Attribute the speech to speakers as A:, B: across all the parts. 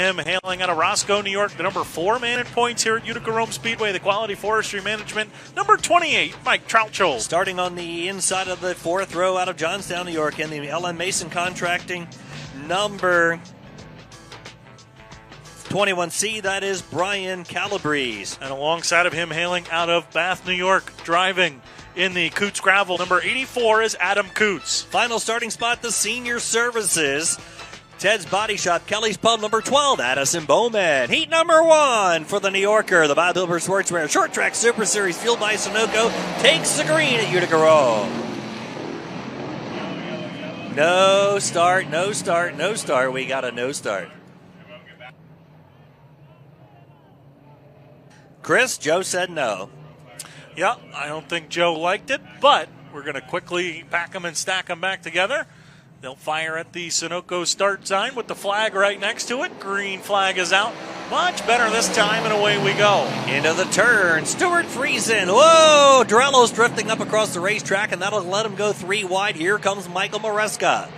A: him hailing out of Roscoe, New York, the number 4 man in points here at Utica-Rome Speedway, the Quality Forestry Management, number 28, Mike Troutchold.
B: Starting on the inside of the 4th row out of Johnstown, New York, in the LM Mason Contracting, number 21C, that is Brian Calabrese.
A: And alongside of him hailing out of Bath, New York, driving in the Coots Gravel, number 84 is Adam Coots.
B: Final starting spot, the Senior Services. Ted's Body Shop, Kelly's Pub, number 12, Addison Bowman. Heat number 1 for the New Yorker, the Bob Hilbert Sportsman Short Track Super Series, fueled by Sunoco, takes the green at Utica-Rome. No start, no start, no start. We got a no start. Chris, Joe said no.
A: Yeah, I don't think Joe liked it, but we're going to quickly pack them and stack them back together. They'll fire at the Sunoco start sign with the flag right next to it. Green flag is out. Much better this time, and away we go.
B: Into the turn, Stuart Friesen. Whoa, Dorello's drifting up across the racetrack, and that'll let him go 3 wide. Here comes Michael Maresca.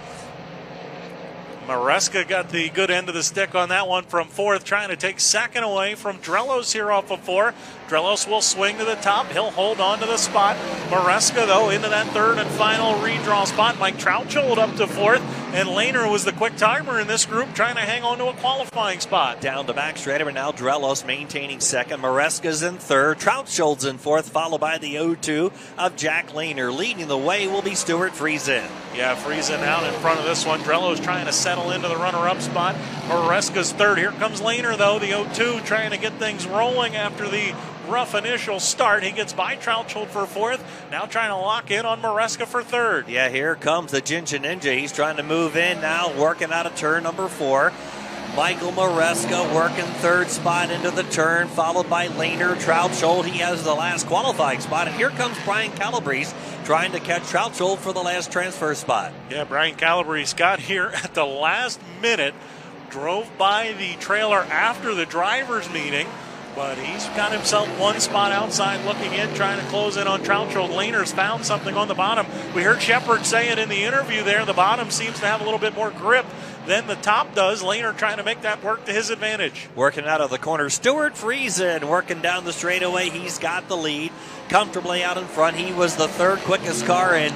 A: Maresca got the good end of the stick on that one from 4th, trying to take 2nd away from Drelos here off of 4. Drelos will swing to the top. He'll hold on to the spot. Maresca, though, into that 3rd and final redraw spot. Mike Troutchold up to 4th, and Lehner was the quick timer in this group, trying to hang on to a qualifying spot.
B: Down the back straight, and now Drelos maintaining 2nd. Maresca's in 3rd. Troutchold's in 4th, followed by the 0-2 of Jack Lehner. Leading the way will be Stuart Friesen.
A: Yeah, Friesen out in front of this one. Drelo's trying to settle into the runner-up spot. Maresca's 3rd. Here comes Lehner, though, the 0-2, trying to get things rolling after the rough initial start. He gets by Troutchold for 4th. Now trying to lock in on Maresca for 3rd.
B: Yeah, here comes the Ginger Ninja. He's trying to move in now, working out of turn number 4. Michael Maresca working 3rd spot into the turn, followed by Lehner. Troutchold, he has the last qualifying spot. And here comes Brian Calabrese trying to catch Troutchold for the last transfer spot.
A: Yeah, Brian Calabrese got here at the last minute, drove by the trailer after the drivers' meeting, but he's got himself 1 spot outside looking in, trying to close in on Troutchold. Lehner's found something on the bottom. We heard Shepard say it in the interview there. The bottom seems to have a little bit more grip than the top does. Lehner trying to make that work to his advantage.
B: Working out of the corner, Stuart Friesen working down the straightaway. He's got the lead comfortably out in front. He was the 3rd quickest car in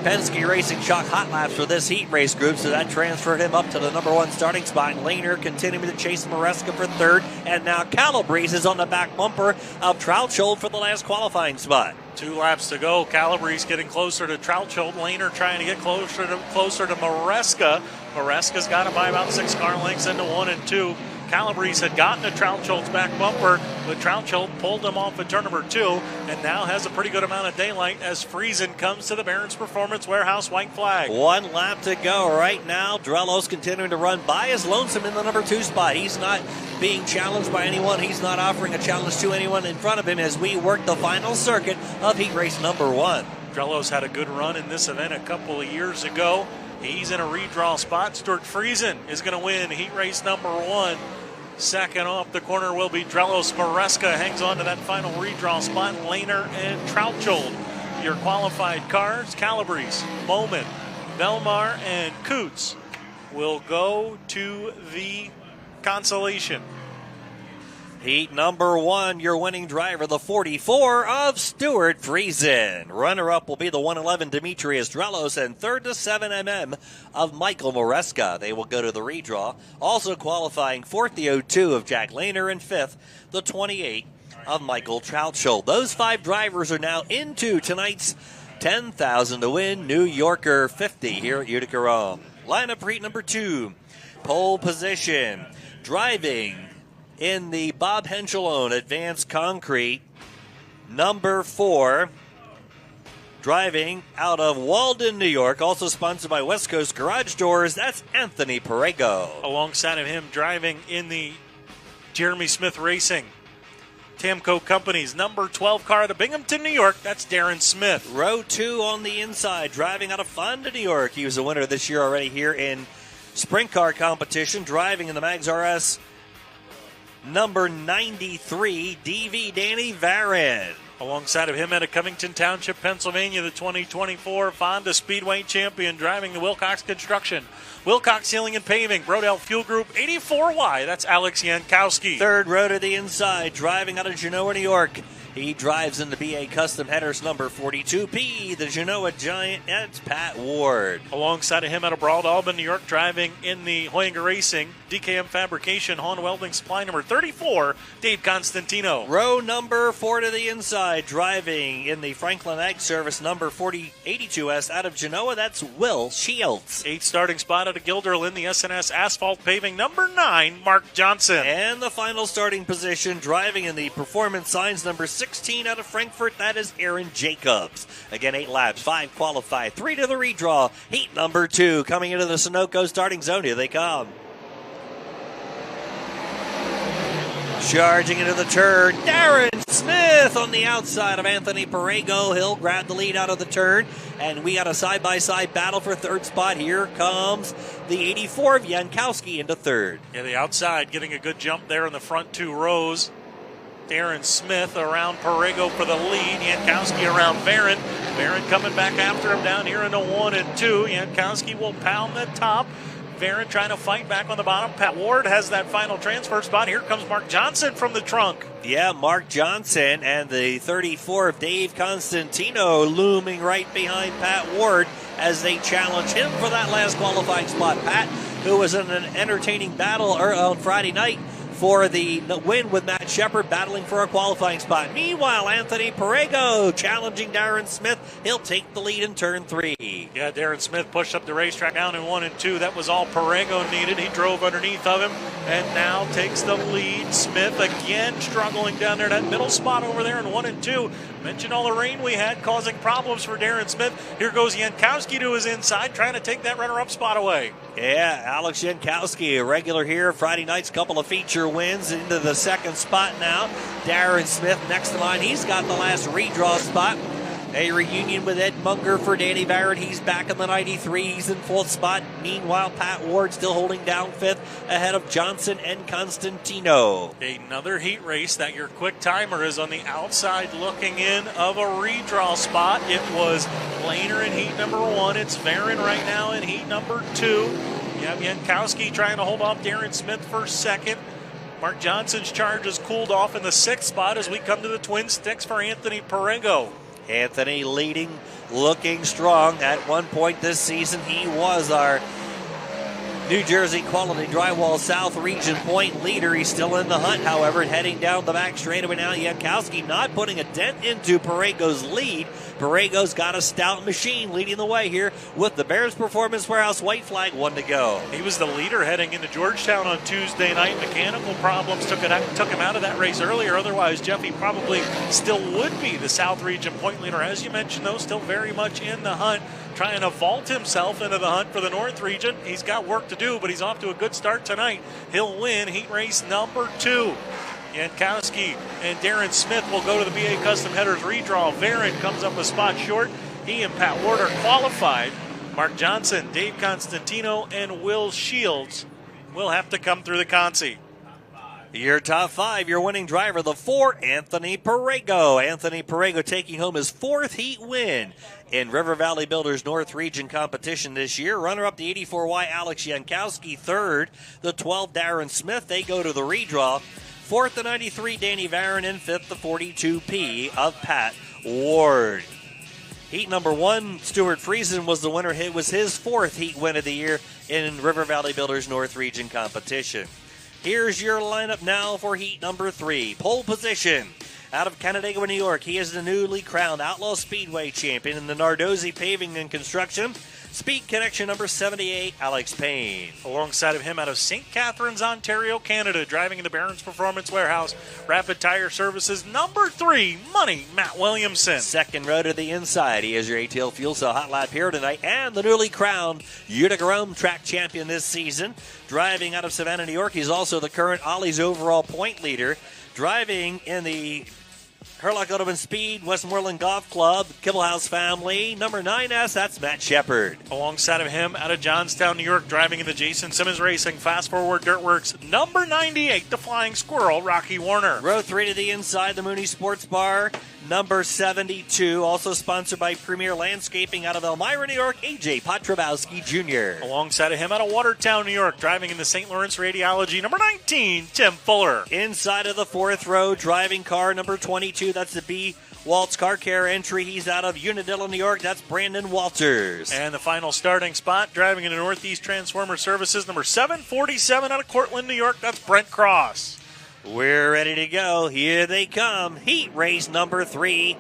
B: Penske Racing Shock Hot Laps for this heat race group, so that transferred him up to the number 1 starting spot. Lehner continuing to chase Maresca for 3rd, and now Calabrese is on the back bumper of Troutchold for the last qualifying spot.
A: 2 laps to go. Calabrese getting closer to Troutchold. Lehner trying to get closer to Maresca. Maresca's got him by about 6 car lengths into 1 and 2. Calabrese had gotten to Troutchold's back bumper, but Troutchold pulled him off at turn number 2 and now has a pretty good amount of daylight as Friesen comes to the Barron's Performance Warehouse white flag.
B: 1 lap to go right now. Drelos continuing to run by his lonesome in the number 2 spot. He's not being challenged by anyone. He's not offering a challenge to anyone in front of him as we work the final circuit of heat race number 1.
A: Drelos had a good run in this event a couple of years ago. He's in a redraw spot. Stuart Friesen is going to win heat race number 1. 2nd off the corner will be Drelos. Maresca hangs on to that final redraw spot. Lehner and Troutchold. Your qualified cars, Calabrese, Bowman, Belmar, and Coots will go to the consolation.
B: Heat number 1, your winning driver, the 44 of Stuart Friesen. Runner-up will be the 111 Demetrius Drelos, and 3rd to 7mm of Michael Maresca. They will go to the redraw. Also qualifying 4th, the 02 of Jack Lehner, and 5th, the 28 of Michael Troutchold. Those 5 drivers are now into tonight's 10,000 to win New Yorker 50 here at Utica-Rome. Lineup for heat number 2. Pole position. Driving in the Bob Henschel-owned Advanced Concrete, number 4, driving out of Walden, New York, also sponsored by West Coast Garage Doors, that's Anthony Perego.
A: Alongside of him, driving in the Jeremy Smith Racing Tamco Company's number 12 car out of Binghamton, New York, that's Darren Smith.
B: Row 2 on the inside, driving out of Fonda, New York. He was a winner this year already here in sprint car competition, driving in the Mags RS number 93, DV Danny Varon.
A: Alongside of him out of Covington Township, Pennsylvania, the 2024 Fonda Speedway champion driving the Wilcox Construction. Wilcox Sealing and Paving, Brodell Fuel Group, 84Y. That's Alex Yankowski.
B: Third row to the inside, driving out of Genoa, New York. He drives in the BA Custom Headers number 42P, the Genoa Giant. It's Pat Ward.
A: Alongside of him out of Broad Albin, New York, driving in the Hoyinger Racing, DKM Fabrication, Hahn Welding Supply number 34, Dave Constantino.
B: Row number 4 to the inside, driving in the Franklin Ag Service number 4082S out of Genoa. That's Will Shields.
A: 8th starting spot out of Guilderland, the SNS Asphalt Paving number 9, Mark Johnson.
B: And the final starting position, driving in the Performance Signs number 16 out of Frankfurt, that is Aaron Jacobs. Again, 8 laps, 5 qualified, 3 to the redraw. Heat number 2 coming into the Sunoco starting zone. Here they come. Charging into the turn, Darren Smith on the outside of Anthony Perego. He'll grab the lead out of the turn, and we got a side-by-side battle for third spot. Here comes the 84 of Yankowski into third.
A: Yeah, the outside getting a good jump there in the front 2 rows. Darren Smith around Perego for the lead. Yankowski around Barron. Barron coming back after him down here into 1 and 2. Yankowski will pound the top. Barron trying to fight back on the bottom. Pat Ward has that final transfer spot. Here comes Mark Johnson from the trunk.
B: Yeah, Mark Johnson and the 34 of Dave Constantino looming right behind Pat Ward as they challenge him for that last qualifying spot. Pat, who was in an entertaining battle on Friday night for the win with Matt Shepard, battling for a qualifying spot. Meanwhile, Anthony Perego challenging Darren Smith. He'll take the lead in turn 3.
A: Yeah, Darren Smith pushed up the racetrack down in 1 and 2. That was all Perego needed. He drove underneath of him and now takes the lead. Smith again struggling down there, that middle spot over there in 1 and 2. Mentioned all the rain we had causing problems for Darren Smith. Here goes Yankowski to his inside, trying to take that runner-up spot away.
B: Yeah, Alex Yankowski, a regular here. Friday night's couple of feature wins into the second spot now. Darren Smith next to line. He's got the last redraw spot. A reunion with Ed Munger for Danny Barrett. He's back in the 93. He's in 4th spot. Meanwhile, Pat Ward still holding down 5th ahead of Johnson and Constantino.
A: Another heat race that your quick timer is on the outside looking in of a redraw spot. It was Lehner in heat number 1. It's Varon right now in heat number 2. You have Yankowski trying to hold off Darren Smith for 2nd. Mark Johnson's charge is cooled off in the 6th spot as we come to the Twin Sticks for Anthony Perego.
B: Anthony leading, looking strong. At one point this season, he was our New Jersey Quality Drywall South Region point leader. He's still in the hunt, however, heading down the back straightaway now. Yankowski not putting a dent into Perego's lead. Perego's got a stout machine leading the way here with the Bears Performance Warehouse white flag, 1 to go.
A: He was the leader heading into Georgetown on Tuesday night. Mechanical problems took him out of that race earlier. Otherwise, Jeffy probably still would be the South Region point leader. As you mentioned, though, still very much in the hunt, trying to vault himself into the hunt for the North Region. He's got work to do, but he's off to a good start tonight. He'll win heat race number 2. Yankowski and Darren Smith will go to the BA Custom Headers redraw. Varon comes up a spot short. He and Pat Ward are qualified. Mark Johnson, Dave Constantino, and Will Shields will have to come through the consi.
B: Your top 5, your winning driver, the 4, Anthony Perego. Anthony Perego taking home his 4th heat win in River Valley Builders North Region competition this year. Runner-up, the 84Y, Alex Yankowski. 3rd, the 12, Darren Smith. They go to the redraw. 4th, the 93, Danny Varon. And 5th, the 42P of Pat Ward. Heat number 1, Stuart Friesen was the winner. It was his 4th heat win of the year in River Valley Builders North Region competition. Here's your lineup now for heat number 3. Pole position. Out of Canandaigua, New York, he is the newly crowned Outlaw Speedway champion in the Nardozzi Paving and Construction. Speed Connection number 78, Alex Payne.
A: Alongside of him out of St. Catharines, Ontario, Canada, driving in the Barron's Performance Warehouse, Rapid Tire Services number 3, Money, Matt Williamson.
B: 2nd row to the inside. He is your ATL Fuel Cell Hot Lap here tonight, and the newly crowned Utica-Rome track champion this season. Driving out of Savannah, New York, he's also the current Ollie's overall point leader. Driving in the Hurlock Automan Speed, Westmoreland Golf Club, Kibblehouse family. Number 9S, that's Matt Shepard.
A: Alongside of him, out of Johnstown, New York, driving in the Jason Simmons Racing Fast Forward Dirtworks, number 98, the Flying Squirrel, Rocky Warner.
B: Row 3 to the inside, the Mooney Sports Bar, number 72. Also sponsored by Premier Landscaping out of Elmira, New York, A.J. Potrabowski Jr.
A: Alongside of him, out of Watertown, New York, driving in the St. Lawrence Radiology, number 19, Tim Fuller.
B: Inside of the 4th row, driving car number 22. That's the B. Waltz Car Care entry. He's out of Unadilla, New York. That's Brandon Walters.
A: And the final starting spot, driving into Northeast Transformer Services, number 747 out of Cortland, New York. That's Brent Cross.
B: We're ready to go. Here they come. Heat race number 3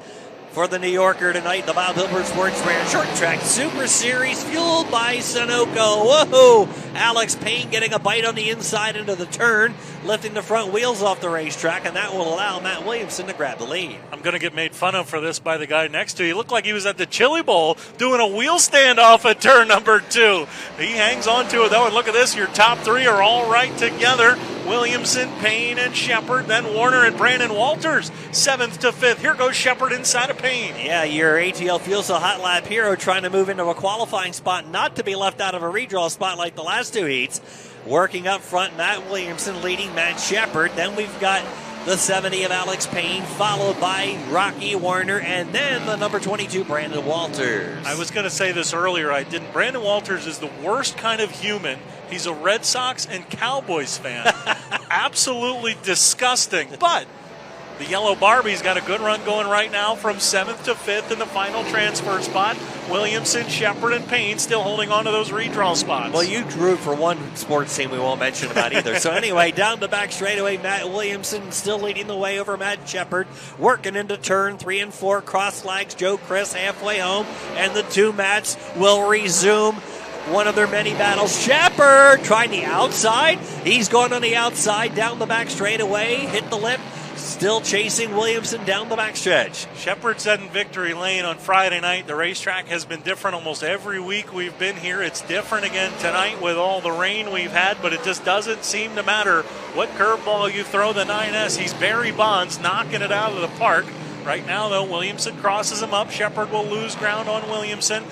B: for the New Yorker tonight. The Bob Hilbert Sportsman Short Track Super Series, fueled by Sunoco. Whoa! Alex Payne getting a bite on the inside into the turn, lifting the front wheels off the racetrack, and that will allow Matt Williamson to grab the lead.
A: I'm going to get made fun of for this by the guy next to you. He looked like he was at the Chili Bowl doing a wheel stand off at turn number 2. He hangs on to it, though, and look at this. Your top 3 are all right together. Williamson, Payne, and Shepard, then Warner and Brandon Walters, 7th to 5th. Here goes Shepard inside of Payne.
B: Yeah, your ATL Fuel Cell Hot Lap hero trying to move into a qualifying spot, not to be left out of a redraw spot like the last 2 heats. Working up front, Matt Williamson leading Matt Shepard. Then we've got the 70 of Alex Payne, followed by Rocky Warner, and then the number 22, Brandon Walters.
A: I was going to say this earlier. I didn't. Brandon Walters is the worst kind of human. He's a Red Sox and Cowboys fan. Absolutely disgusting. But the Yellow Barbie's got a good run going right now from 7th to 5th in the final transfer spot. Williamson, Shepard, and Payne still holding on to those redraw spots.
B: Well, you drew for one sports team we won't mention about either. So anyway, down the back straightaway, Matt Williamson still leading the way over Matt Shepard. Working into turn 3 and 4. Cross flags, Joe Chris halfway home. And the 2 Matts will resume one of their many battles. Shepard trying the outside. He's going on the outside, down the back straightaway, hit the lip. Still chasing Williamson down the backstretch.
A: Shepard said in Victory Lane on Friday night, the racetrack has been different almost every week we've been here. It's different again tonight with all the rain we've had, but it just doesn't seem to matter what curveball you throw the 9S. He's Barry Bonds knocking it out of the park. Right now, though, Williamson crosses him up. Shepard will lose ground on Williamson.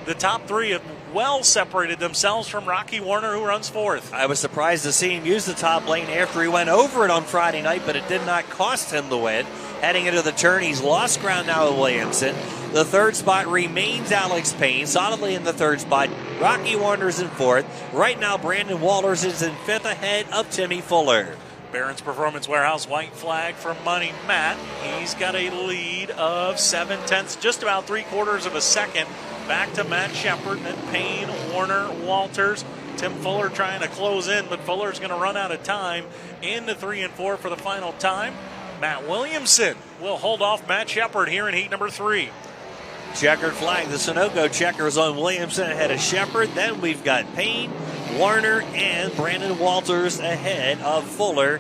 A: The top 3 have well separated themselves from Rocky Warner, who runs 4th.
B: I was surprised to see him use the top lane after he went over it on Friday night, but it did not cost him the win. Heading into the turn, he's lost ground now with Williamson. The 3rd spot remains Alex Payne, solidly in the 3rd spot. Rocky Warner's in 4th. Right now, Brandon Walters is in 5th ahead of Timmy Fuller.
A: Barron's Performance Warehouse, white flag from Money Matt. He's got a lead of 7/10, just about 3/4 of a second. Back to Matt Shepard, then Payne, Warner, Walters. Tim Fuller trying to close in, but Fuller's going to run out of time into 3 and 4 for the final time. Matt Williamson will hold off Matt Shepard here in heat number 3.
B: Checkered flag. The Sunoco checkers on Williamson ahead of Shepard. Then we've got Payne, Warner, and Brandon Walters ahead of Fuller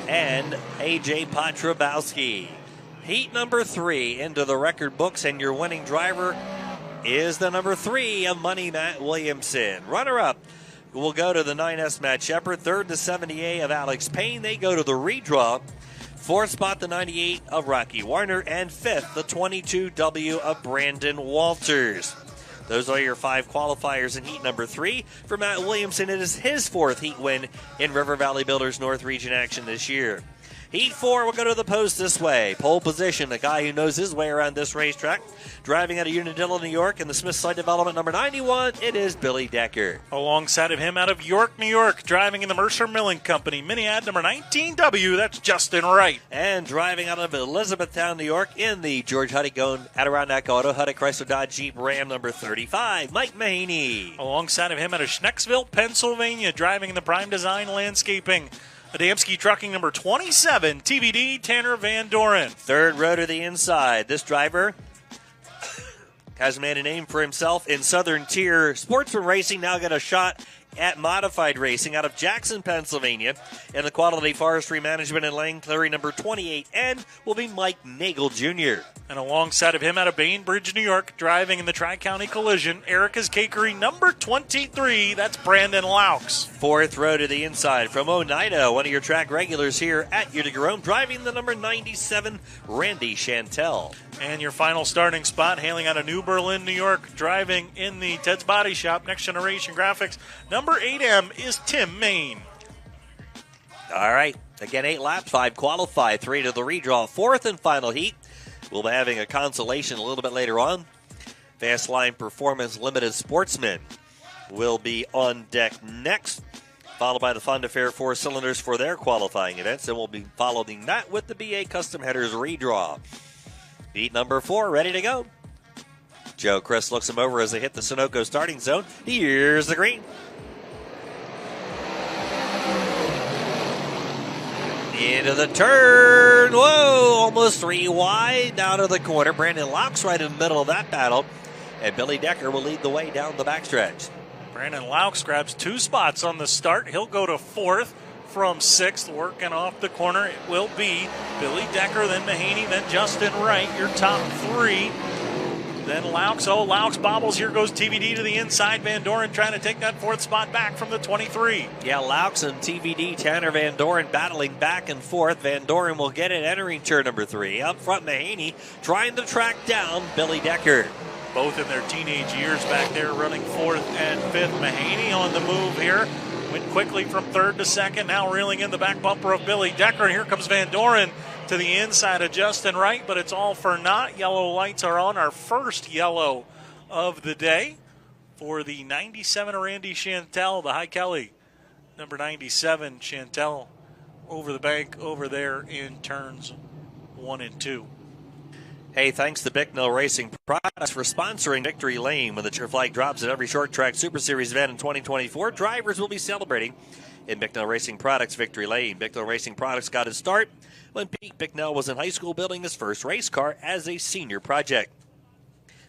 B: and A.J. Potrabowski. Heat number 3 into the record books, and your winning driver is the number 3 of Money Matt Williamson. Runner-up will go to the 9S Matt Shepard. 3rd, the 70A of Alex Payne. They go to the redraw. 4th spot, the 98 of Rocky Warner. And 5th, the 22W of Brandon Walters. Those are your 5 qualifiers in heat number 3. For Matt Williamson, it is his 4th heat win in River Valley Builders North Region action this year. Heat 4 will go to the post this way. Pole position, a guy who knows his way around this racetrack. Driving out of Unadilla, New York, in the Smith Side Development number 91, it is Billy Decker.
A: Alongside of him out of York, New York, driving in the Mercer Milling Company, Mini-Ad number 19W, that's Justin Wright.
B: And driving out of Elizabethtown, New York, in the George Huddy-Gone Adirondack Auto, Huddy Chrysler Dodge Jeep Ram number 35, Mike Mahaney.
A: Alongside of him out of Schnecksville, Pennsylvania, driving in the Prime Design Landscaping, Adamski Trucking number 27, TBD, Tanner Van Doren.
B: 3rd row to the inside. This driver has made a name for himself in Southern Tier. Sportsman Racing now got a shot at Modified Racing out of Jackson, Pennsylvania. In the Quality Forestry Management and Lane Clearing number 28N will be Mike Nagel Jr.
A: And alongside of him out of Bainbridge, New York, driving in the Tri-County Collision, Erica's Cakery number 23. That's Brandon Laux.
B: Fourth row to the inside from Oneida, one of your track regulars here at Utica-Rome, driving the number 97, Randy Chantel.
A: And your final starting spot, hailing out of New Berlin, New York, driving in the Ted's Body Shop, Next Generation Graphics, number 8M is Tim Main.
B: All right, again, 8 laps, 5 qualify, 3 to the redraw, fourth and final heat. We'll be having a consolation a little bit later on. Fast Line Performance Limited Sportsman will be on deck next, followed by the Fun Affair 4 cylinders for their qualifying events, and we'll be following that with the BA Custom Headers redraw. Heat number 4, ready to go. Joe Chris looks him over as they hit the Sunoco starting zone. Here's the green. Into the turn. Whoa, almost 3 wide down to the corner. Brandon Laux right in the middle of that battle. And Billy Decker will lead the way down the backstretch.
A: Brandon Laux grabs 2 spots on the start. He'll go to 4th from 6th, working off the corner. It will be Billy Decker, then Mahaney, then Justin Wright, your top 3. Then Laux. Oh, Laux bobbles. Here goes TVD to the inside. Van Doren trying to take that 4th spot back from the 23.
B: Yeah, Laux and TVD, Tanner Van Doren battling back and forth. Van Doren will get it entering turn number 3. Up front, Mahaney trying to track down Billy Decker.
A: Both in their teenage years back there, running 4th and 5th. Mahaney on the move here. Went quickly from 3rd to 2nd. Now reeling in the back bumper of Billy Decker. And here comes Van Doren to the inside of Justin Wright, but it's all for naught. Yellow lights are on. Our first yellow of the day for the 97 Randy Chantel, the High Kelly. Number 97, Chantel, over the bank over there in turns 1 and 2.
B: Hey, thanks to Bicknell Racing Products for sponsoring Victory Lane. When the cheer flag drops at every short track Super Series event in 2024, drivers will be celebrating in Bicknell Racing Products Victory Lane. Bicknell Racing Products got its start when Pete Bicknell was in high school building his first race car as a senior project.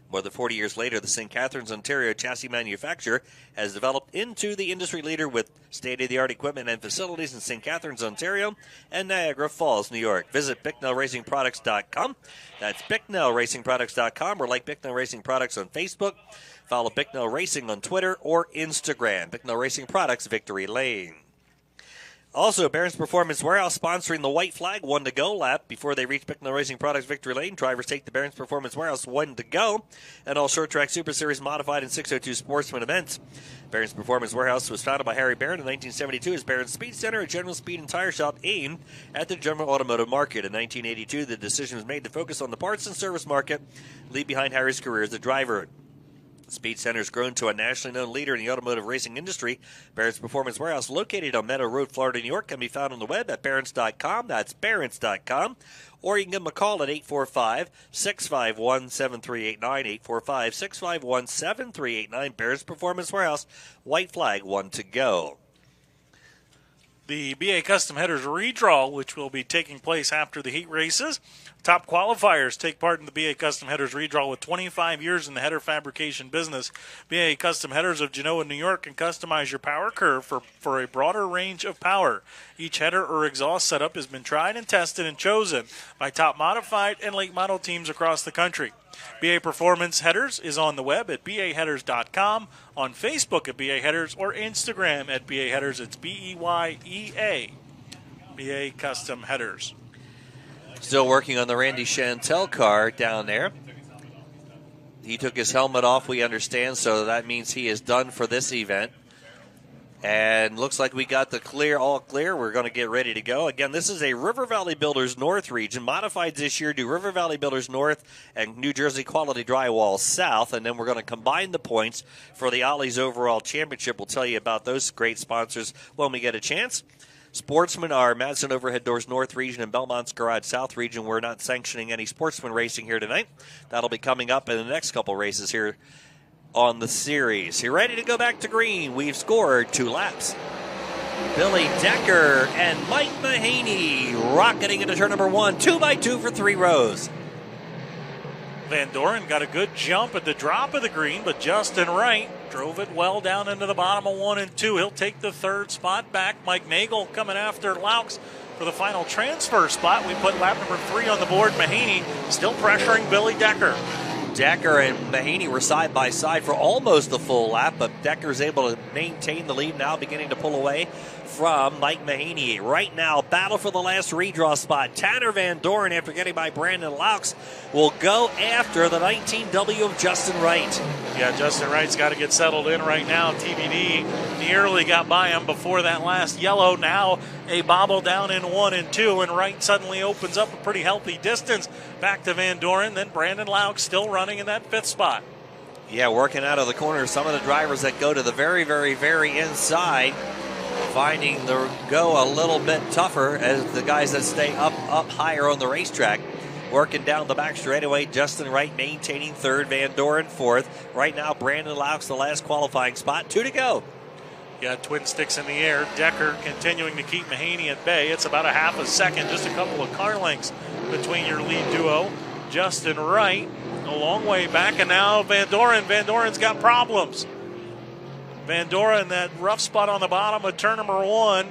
B: More than 40 years later, the St. Catharines, Ontario chassis manufacturer has developed into the industry leader with state-of-the-art equipment and facilities in St. Catharines, Ontario, and Niagara Falls, New York. Visit BicknellRacingProducts.com. That's BicknellRacingProducts.com, or like Bicknell Racing Products on Facebook. Follow Bicknell Racing on Twitter or Instagram. Bicknell Racing Products, Victory Lane. Also, Barron's Performance Warehouse sponsoring the white flag 1 to go lap. Before they reach Bicknell Racing Products Victory Lane, drivers take the Barron's Performance Warehouse 1 to go. And all short track Super Series modified and 602 Sportsman events. Barron's Performance Warehouse was founded by Harry Barron in 1972 as Barron's Speed Center, a general speed and tire shop aimed at the general automotive market. In 1982, the decision was made to focus on the parts and service market, leave behind Harry's career as a driver. Speed Center has grown to a nationally known leader in the automotive racing industry. Barron's Performance Warehouse, located on Meadow Road, Florida, New York, can be found on the web at barrons.com. That's barrons.com. Or you can give them a call at 845-651-7389, 845-651-7389. Barron's Performance Warehouse, white flag, 1 to go.
A: The BA Custom Headers redraw, which will be taking place after the heat races. Top qualifiers take part in the BA Custom Headers redraw with 25 years in the header fabrication business. BA Custom Headers of Genoa, New York can customize your power curve for a broader range of power. Each header or exhaust setup has been tried and tested and chosen by top modified and late model teams across the country. BA Performance Headers is on the web at baheaders.com, on Facebook at BA Headers, or Instagram at BA Headers. It's BEYEA, BA Custom Headers.
B: Still working on the Randy Chantel car down there. He took his helmet off, we understand, so that means he is done for this event. And looks like we got the clear, all clear. We're going to get ready to go. Again, this is a River Valley Builders North region. Modifieds this year do River Valley Builders North and New Jersey Quality Drywall South. And then we're going to combine the points for the Ollie's Overall Championship. We'll tell you about those great sponsors when we get a chance. Sportsman are Madison Overhead Doors North region and Belmont's Garage South region. We're not sanctioning any Sportsman racing here tonight. That'll be coming up in the next couple races here on the series. You're ready to go back to green. We've scored 2 laps. Billy Decker and Mike Mahaney rocketing into turn number 1, 2x2 for 3 rows.
A: Van Doren got a good jump at the drop of the green, but Justin Wright Drove it well down into the bottom of 1 and 2. He'll take the third spot back. Mike Nagel coming after Laux for the final transfer spot. We put lap number 3 on the board. Mahaney still pressuring Billy Decker.
B: Decker and Mahaney were side by side for almost the full lap, but Decker's able to maintain the lead now, beginning to pull away from Mike Mahaney. Right now, battle for the last redraw spot. Tanner Van Doren, after getting by Brandon Laux, will go after the 19W of Justin Wright.
A: Yeah, Justin Wright's got to get settled in right now. TBD nearly got by him before that last yellow. Now a bobble down in 1 and 2, and Wright suddenly opens up a pretty healthy distance back to Van Doren. Then Brandon Laux still running in that 5th spot.
B: Yeah, working out of the corner. Some of the drivers that go to the very, very, very inside, finding the go a little bit tougher as the guys that stay up higher on the racetrack. Working down the back straightaway, Justin Wright maintaining 3rd, Van Doren 4th. Right now, Brandon Laux, the last qualifying spot. 2 to go.
A: Yeah, twin sticks in the air. Decker continuing to keep Mahaney at bay. It's about a half a second, just a couple of car lengths between your lead duo. Justin Wright a long way back, and now Van Doren. Van Doren's got problems. Van Doren, that rough spot on the bottom of turn number 1,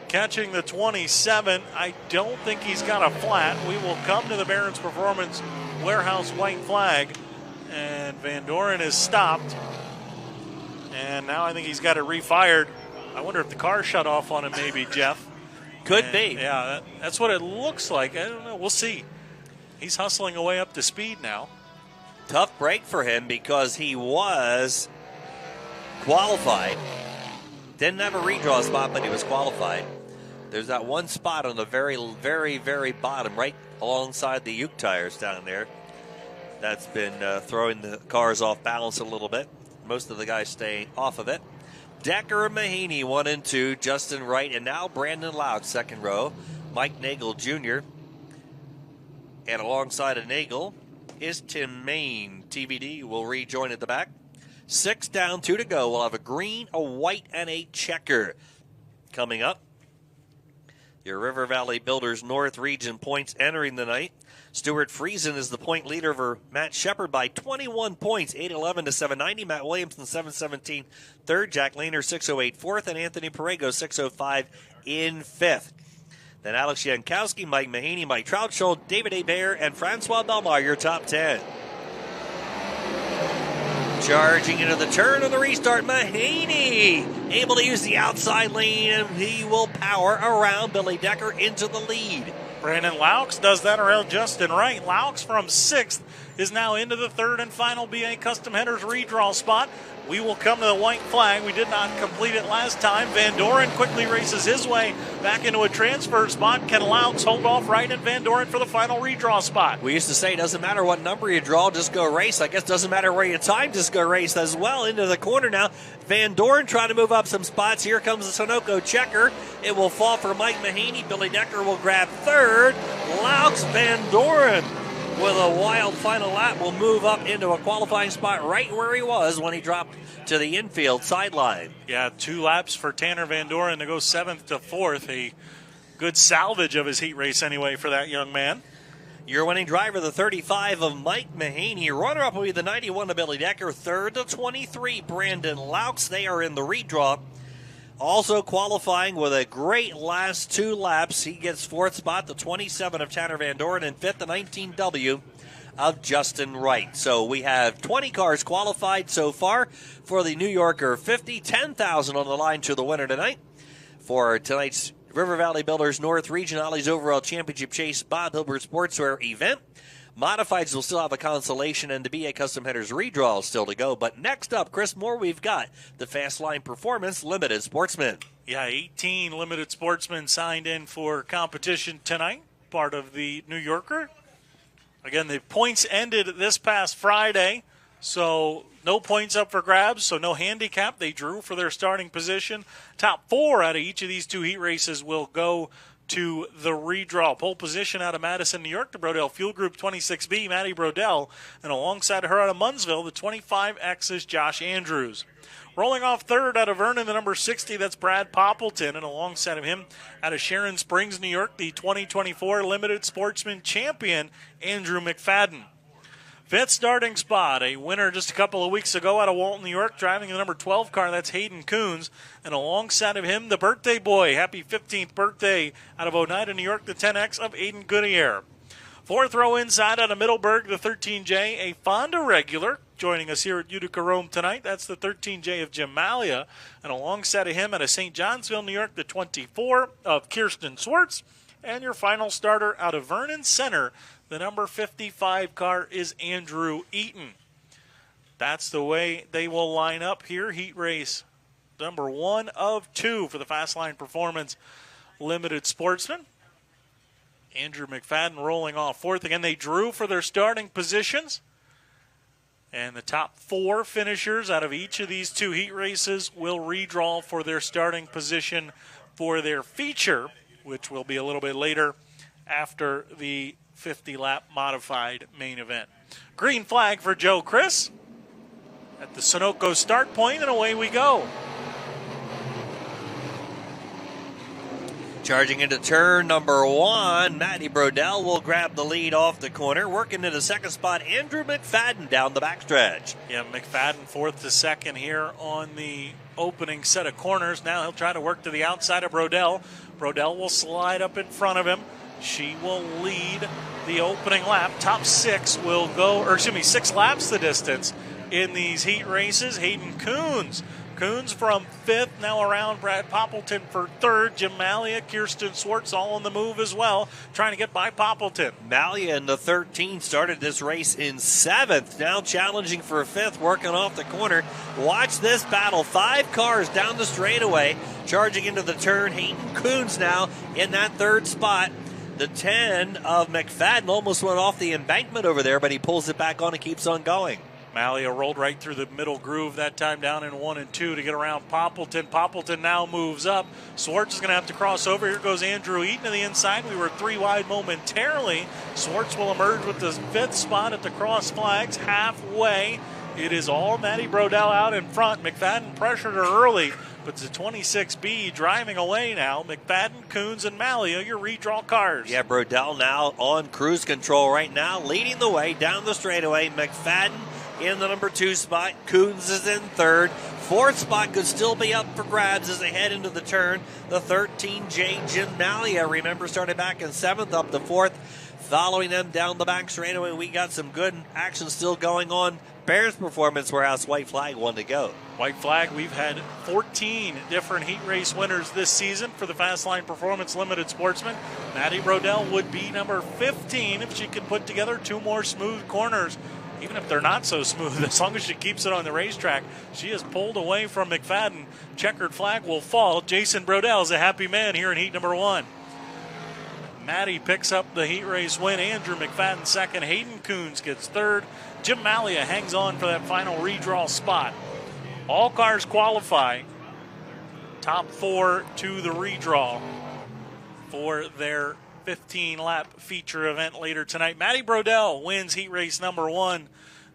A: catching the 27. I don't think he's got a flat. We will come to the Barron's Performance Warehouse white flag, and Van Doren is stopped. And now I think he's got it refired. I wonder if the car shut off on him maybe, Jeff.
B: Could be.
A: Yeah, that's what it looks like. I don't know. We'll see. He's hustling away up to speed now.
B: Tough break for him because he was qualified. Didn't have a redraw spot, but he was qualified. There's that one spot on the very, very, very bottom, right alongside the Uke tires down there. That's been throwing the cars off balance a little bit. Most of the guys staying off of it. Decker and Mahaney 1 and 2. Justin Wright and now Brandon Laux 2nd row. Mike Nagel Jr. And alongside of Nagel is Tim Main. TBD will rejoin at the back. 6 down, 2 to go. We'll have a green, a white, and a checker coming up. Your River Valley Builders North Region points entering the night. Stuart Friesen is the point leader for Matt Shepard by 21 points, 811 to 790. Matt Williamson 717 third, Jack Lehner 608 fourth, and Anthony Perego 605 in fifth. Then Alex Jankowski, Mike Mahaney, Mike Troutschul, David Hebert, and Francois Belmar, your top 10. Charging into the turn on the restart, Mahaney able to use the outside lane, and he will power around Billy Decker into the lead.
A: Brandon Laux does that around Justin Wright. Laux from 6th is now into the 3rd and final BA Custom Headers redraw spot. We will come to the white flag. We did not complete it last time. Van Doren quickly races his way back into a transfer spot. Can Laux hold off Wright and Van Doren for the final redraw spot?
B: We used to say it doesn't matter what number you draw, just go race. I guess it doesn't matter where you time, just go race as well. Into the corner now. Van Doren trying to move up some spots. Here comes the Sunoco checker. It will fall for Mike Mahaney. Billy Decker will grab 3rd. Laux, Van Doren with a wild final lap will move up into a qualifying spot right where he was when he dropped to the infield sideline.
A: Yeah, 2 laps for Tanner Van Doren to go 7th to 4th. A good salvage of his heat race anyway for that young man.
B: Your winning driver, the 35 of Mike Mahaney. Runner-up will be the 91 of Billy Decker. 3rd to 23, Brandon Laux. They are in the redraw. Also qualifying with a great last 2 laps. He gets 4th spot, the 27 of Tanner Van Doren, and 5th, the 19W of Justin Wright. So we have 20 cars qualified so far for the New Yorker 50. 10,000 on the line to the winner tonight for tonight's River Valley Builders North Region Ollie's Overall Championship Chase Bob Hilbert Sportswear event. Modifieds will still have a consolation, and the BA Custom Headers redraw is still to go. But next up, Chris Moore, we've got the Fast Line Performance Limited Sportsman.
A: Yeah, 18 Limited Sportsmen signed in for competition tonight, part of the New Yorker. Again, the points ended this past Friday, so no points up for grabs, so no handicap. They drew for their starting position. Top 4 out of each of these 2 heat races will go to the redraw. Pole position out of Madison, New York, the Brodell Fuel Group 26B, Maddie Brodell, and alongside her out of Munnsville, the 25X's Josh Andrews. Rolling off 3rd out of Vernon, the number 60, that's Brad Poppleton, and alongside of him out of Sharon Springs, New York, the 2024 Limited Sportsman Champion, Andrew McFadden. Fifth starting spot, a winner just a couple of weeks ago out of Walton, New York, driving the number 12 car. That's Hayden Coons. And alongside of him, the birthday boy. Happy 15th birthday out of Oneida, New York, the 10X of Aiden Goodyear. Fourth row inside out of Middleburg, the 13J, a Fonda regular, joining us here at Utica-Rome tonight. That's the 13J of Jim Malia. And alongside of him out of St. Johnsville, New York, the 24 of Kirsten Swartz. And your final starter out of Vernon Center, the number 55 car is Andrew Eaton. That's the way they will line up here. Heat race number 1 of 2 for the Fastline Performance Limited Sportsman. Andrew McFadden rolling off fourth. Again, they drew for their starting positions. And the top 4 finishers out of each of these 2 heat races will redraw for their starting position for their feature, which will be a little bit later after the 50-lap modified main event. Green flag for Joe Chris at the Sunoco start point, and away we go.
B: Charging into turn number 1, Matty Brodell will grab the lead off the corner. Working into second spot, Andrew McFadden down the backstretch.
A: Yeah, McFadden fourth to second here on the opening set of corners. Now he'll try to work to the outside of Brodell. Brodell will slide up in front of him. She will lead the opening lap. Top 6 will go, 6 laps the distance in these heat races. Hayden Coons. Coons from 5th, now around Brad Poppleton for 3rd. Jim Malia, Kirsten Swartz all on the move as well, trying to get by Poppleton.
B: Malia in the 13 started this race in 7th, now challenging for 5th, working off the corner. Watch this battle. 5 cars down the straightaway, charging into the turn. Hayden Coons now in that 3rd spot. The 10 of McFadden almost went off the embankment over there, but he pulls it back on and keeps on going.
A: Malia rolled right through the middle groove that time, down in 1 and 2 to get around Poppleton. Poppleton now moves up. Swartz is going to have to cross over. Here goes Andrew Eaton to the inside. We were 3 wide momentarily. Swartz will emerge with the 5th spot at the cross flags halfway. It is all Matty Brodell out in front. McFadden pressured her early, but it's a 26B driving away now. McFadden, Coons, and Malia, your redraw cars.
B: Yeah, Brodell now on cruise control right now, leading the way down the straightaway. McFadden in the number 2 spot. Coons is in 3rd. 4th spot could still be up for grabs as they head into the turn. The 13J Jim Malia, remember, started back in 7th, up to 4th. Following them down the back straightaway, we got some good action still going on. Bears Performance Warehouse, white flag, 1 to go.
A: White flag, we've had 14 different heat race winners this season for the Fastline Performance Limited Sportsman. Matty Brodell would be number 15 if she could put together 2 more smooth corners. Even if they're not so smooth, as long as she keeps it on the racetrack, she is pulled away from McFadden. Checkered flag will fall. Jason Brodell is a happy man here in heat number 1. Matty picks up the heat race win. Andrew McFadden second. Hayden Coons gets 3rd. Jim Malia hangs on for that final redraw spot. All cars qualify. Top 4 to the redraw for their 15-lap feature event later tonight. Matty Brodell wins heat race number 1.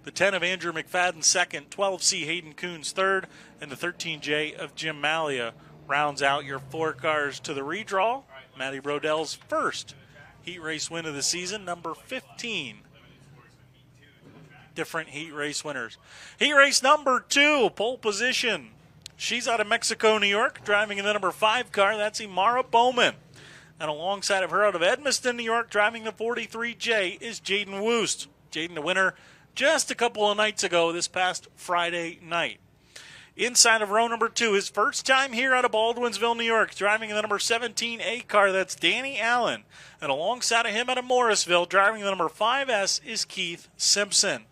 A: The 10 of Andrew McFadden second, 12C Hayden Coons 3rd, and the 13J of Jim Malia rounds out your 4 cars to the redraw. Matty Brodell's first heat race win of the season, number 15. Different heat race winners. Heat race number 2, pole position. She's out of Mexico, New York, driving in the number 5 car. That's Imara Bowman. And alongside of her out of Edmiston, New York, driving the 43J is Jaden Woost. Jaden, the winner just a couple of nights ago, this past Friday night. Inside of row number 2, his first time here out of Baldwinsville, New York, driving the number 17A car. That's Danny Allen. And alongside of him out of Morrisville, driving the number 5S is Keith Simpson.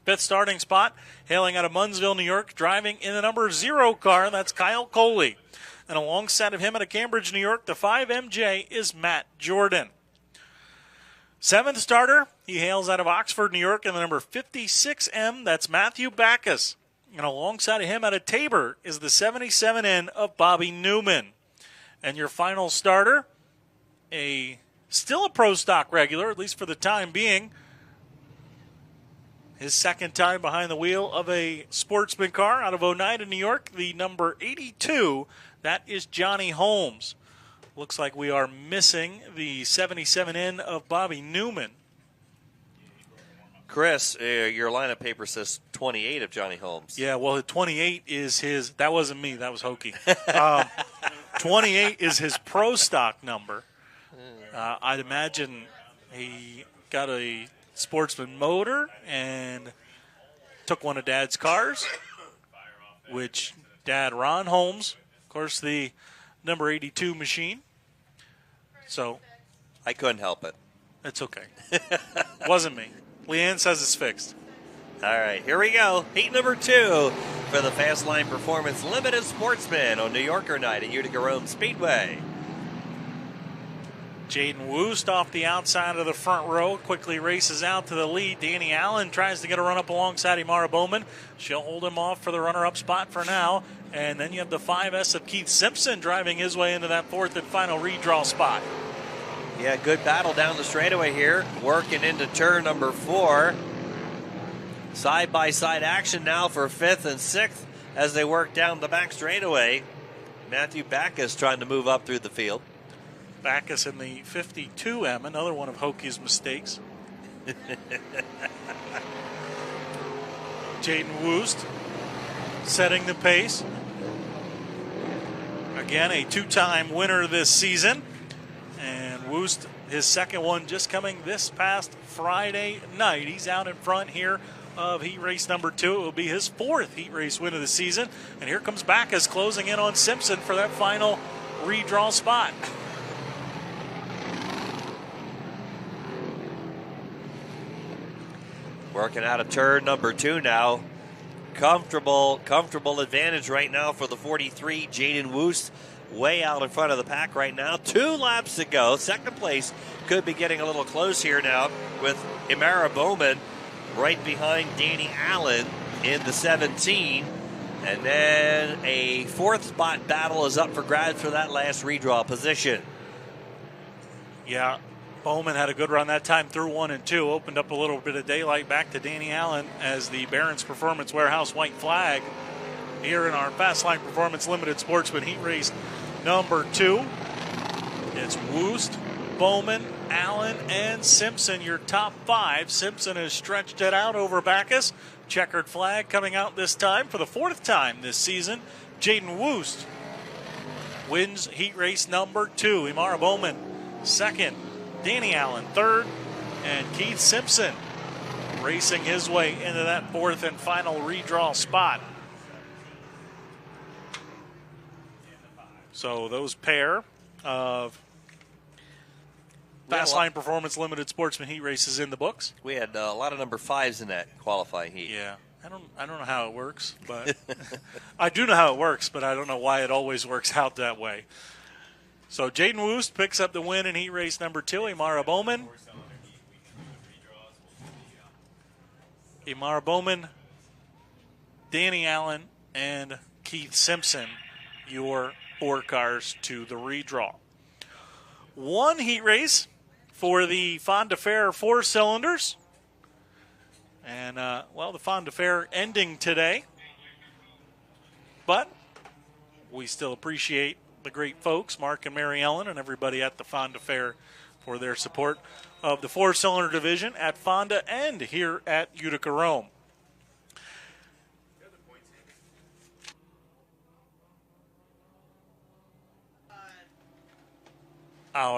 A: 5th starting spot, hailing out of Munnsville, New York, driving in the number 0 car. That's Kyle Coley. And alongside of him out of Cambridge, New York, the 5MJ is Matt Jordan. 7th starter, he hails out of Oxford, New York, in the number 56M. That's Matthew Backus. And alongside of him out of Tabor is the 77N of Bobby Newman. And your final starter, still a Pro Stock regular, at least for the time being. His second time behind the wheel of a Sportsman car out of Oneida, New York, the number 82. That is Johnny Holmes. Looks like we are missing the 77N of Bobby Newman.
B: Chris, your lineup paper says 28 of Johnny Holmes.
A: Yeah, well, 28 is his. That wasn't me. That was Hokie. 28 is his pro stock number. I'd imagine he got a Sportsman motor and took one of Dad's cars, which Dad, Ron Holmes, of course, the number 82 machine. So
B: I couldn't help it.
A: It's okay. Wasn't me. Leanne says it's fixed.
B: All right, here we go. Heat number 2 for the Fast Line Performance Limited Sportsman on New Yorker night at Utica-Rome Speedway.
A: Jaden Woost off the outside of the front row quickly races out to the lead. Danny Allen tries to get a run up alongside Imara Bowman. She'll hold him off for the runner-up spot for now. And then you have the 5S of Keith Simpson driving his way into that fourth and final redraw spot.
B: Yeah, good battle down the straightaway here. Working into turn number 4. Side-by-side action now for 5th and 6th as they work down the back straightaway. Matthew Backus trying to move up through the field.
A: Backus in the 52M, another one of Hokie's mistakes. Jaden Woost setting the pace. Again, a 2-time winner this season. And Woost, his second one just coming this past Friday night. He's out in front here of heat race number 2. It will be his 4th heat race win of the season. And here comes Backus closing in on Simpson for that final redraw spot.
B: Working out of turn number 2 now. Comfortable advantage right now for the 43, Jaden Woost. Way out in front of the pack right now. 2 laps to go. Second place could be getting a little close here now with Imara Bowman right behind Danny Allen in the 17. And then a 4th spot battle is up for grabs for that last redraw position.
A: Yeah, Bowman had a good run that time through 1 and 2. Opened up a little bit of daylight back to Danny Allen as the Barron's Performance Warehouse white flag here in our Fast Line Performance Limited Sportsman Heat Race number 2. It's Woost, Bowman, Allen, and Simpson, your top 5. Simpson has stretched it out over Backus. Checkered flag coming out this time for the 4th time this season. Jaden Woost wins heat race number 2. Imara Bowman, 2nd. Danny Allen, 3rd. And Keith Simpson racing his way into that 4th and final redraw spot. So those pair of Fast Line Performance Limited Sportsman Heat races in the books.
B: We had a lot of number 5s in that qualifying heat.
A: Yeah, I don't know how it works, but I do know how it works, but I don't know why it always works out that way. So Jaden Woost picks up the win in heat race number 2. Imara Bowman, Danny Allen, and Keith Simpson, your 4 cars to the redraw. 1 heat race for the Fonda Fair 4 cylinders. And, the Fonda Fair ending today. But we still appreciate the great folks, Mark and Mary Ellen, and everybody at the Fonda Fair for their support of the 4-cylinder division at Fonda and here at Utica-Rome. Our